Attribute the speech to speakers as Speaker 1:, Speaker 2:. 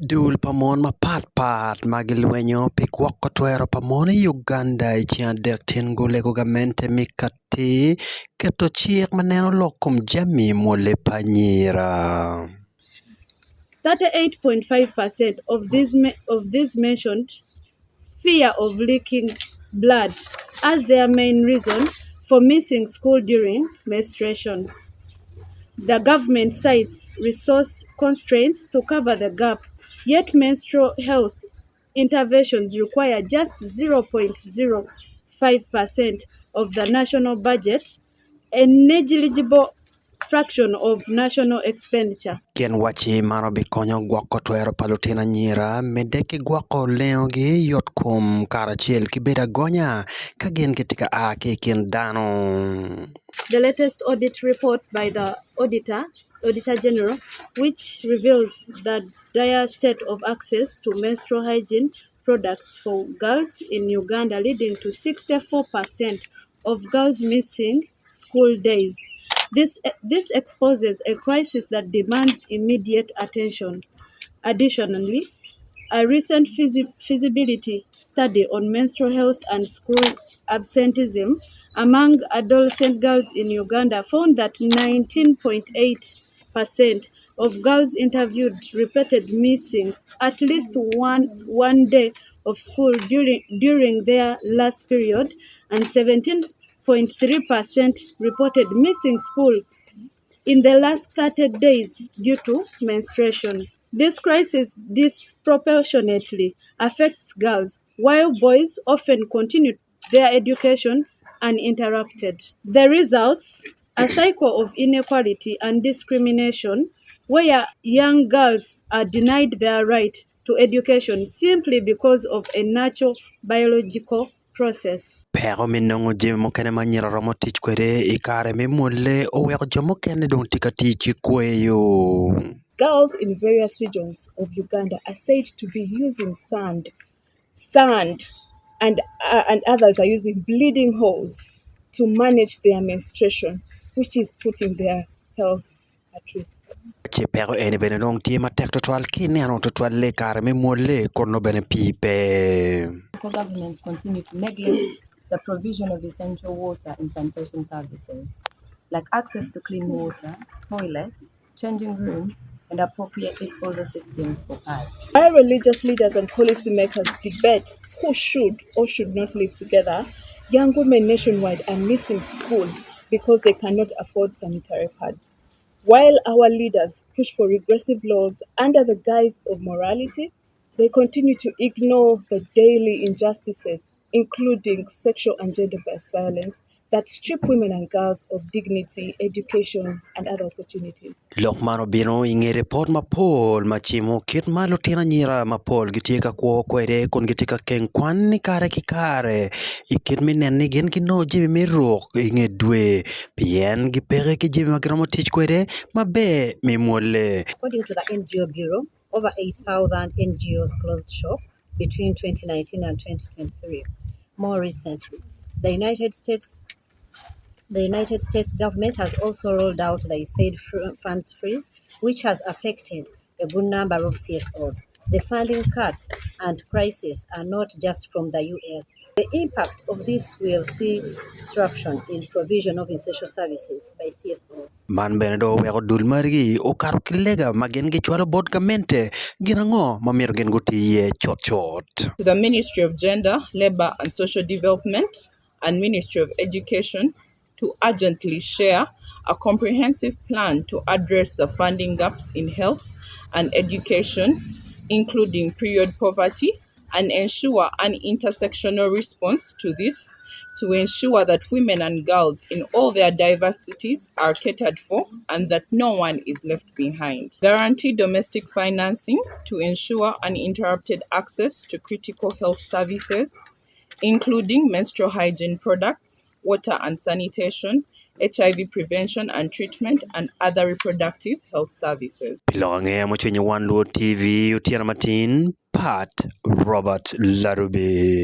Speaker 1: Dul pamon mapat magilwenyo pikwoko twero pamon Uganda ichiadek gule gugamente mikati keto chik maneno lokum jami mole panyira.
Speaker 2: 38.5% of these mentioned fear of leaking blood as their main reason for missing school during menstruation. The government cites resource constraints to cover the gap, yet menstrual health interventions require just 0.05% of the national budget, a negligible fraction of national expenditure.
Speaker 1: Kien wachi maro bikonyo gwako twero palutina nyira medeki gwako leogi yot kum karachiel kibeda gonya kagien kitika kien dano.
Speaker 2: The latest audit report by the Auditor General, which reveals the dire state of access to menstrual hygiene products for girls in Uganda, leading to 64% of girls missing school days. This exposes a crisis that demands immediate attention. Additionally, a recent feasibility study on menstrual health and school absenteeism among adolescent girls in Uganda found that 19.8% of girls interviewed reported missing at least one day of school during their last period, and 17.3% reported missing school in the last 30 days due to menstruation. This crisis disproportionately affects girls, while boys often continue their education uninterrupted. The results, a cycle of inequality and discrimination, where young girls are denied their right to education simply because of a natural biological process.
Speaker 1: Pero minongo jimi mokene manyira romo tich kwere ikare mimule oweko jomokene dong tika tich kweyo.
Speaker 3: Girls in various regions of Uganda are said to be using sand, and others are using bleeding holes to manage their menstruation, which is putting their health at risk.
Speaker 1: Pero ene bene dong tie matek to twal kini ano to twal le kare mimule kono bene pipe.
Speaker 4: Local governments continue to neglect the provision of essential water and sanitation services, like access to clean water, toilets, changing rooms, and appropriate disposal systems for pads.
Speaker 3: While religious leaders and policymakers debate who should or should not live together, young women nationwide are missing school because they cannot afford sanitary pads. While our leaders push for regressive laws under the guise of morality, they continue to ignore the daily injustices, including sexual and gender-based violence, that strip women and girls of dignity, education, and other opportunities.
Speaker 1: Lokmano bino inge report mapol machimo kit malo tina nyira mapol gitika kwa kwere kun gitika kenkwan ni kare kikare ikit minen ni gen kino jimi mirok inge dwe pien gipere ki jimi magramo tich kwere mabe mimole.
Speaker 5: According to the NGO Bureau, over 8,000 NGOs closed shop between 2019 and 2023. More recently, the United States government has also rolled out the USAID funds freeze, which has affected a good number of CSOs. The funding cuts and crisis are not just from the US. The impact of this will see disruption in provision of essential services by CSOs.
Speaker 1: Man benedo weko dulmargi o karo kilega magen gi chwalo bod kamente ginango mamiro gen guti chot.
Speaker 6: To the Ministry of Gender, Labor and Social Development and Ministry of Education to urgently share a comprehensive plan to address the funding gaps in health and education, including period poverty, and ensure an intersectional response to this to ensure that women and girls in all their diversities are catered for and that no one is left behind. Guarantee domestic financing to ensure uninterrupted access to critical health services, including menstrual hygiene products, water and sanitation, HIV prevention and treatment, and other reproductive health services.
Speaker 1: Pilonge mochenye One Luo TV utiana matin Pat Robert Larube.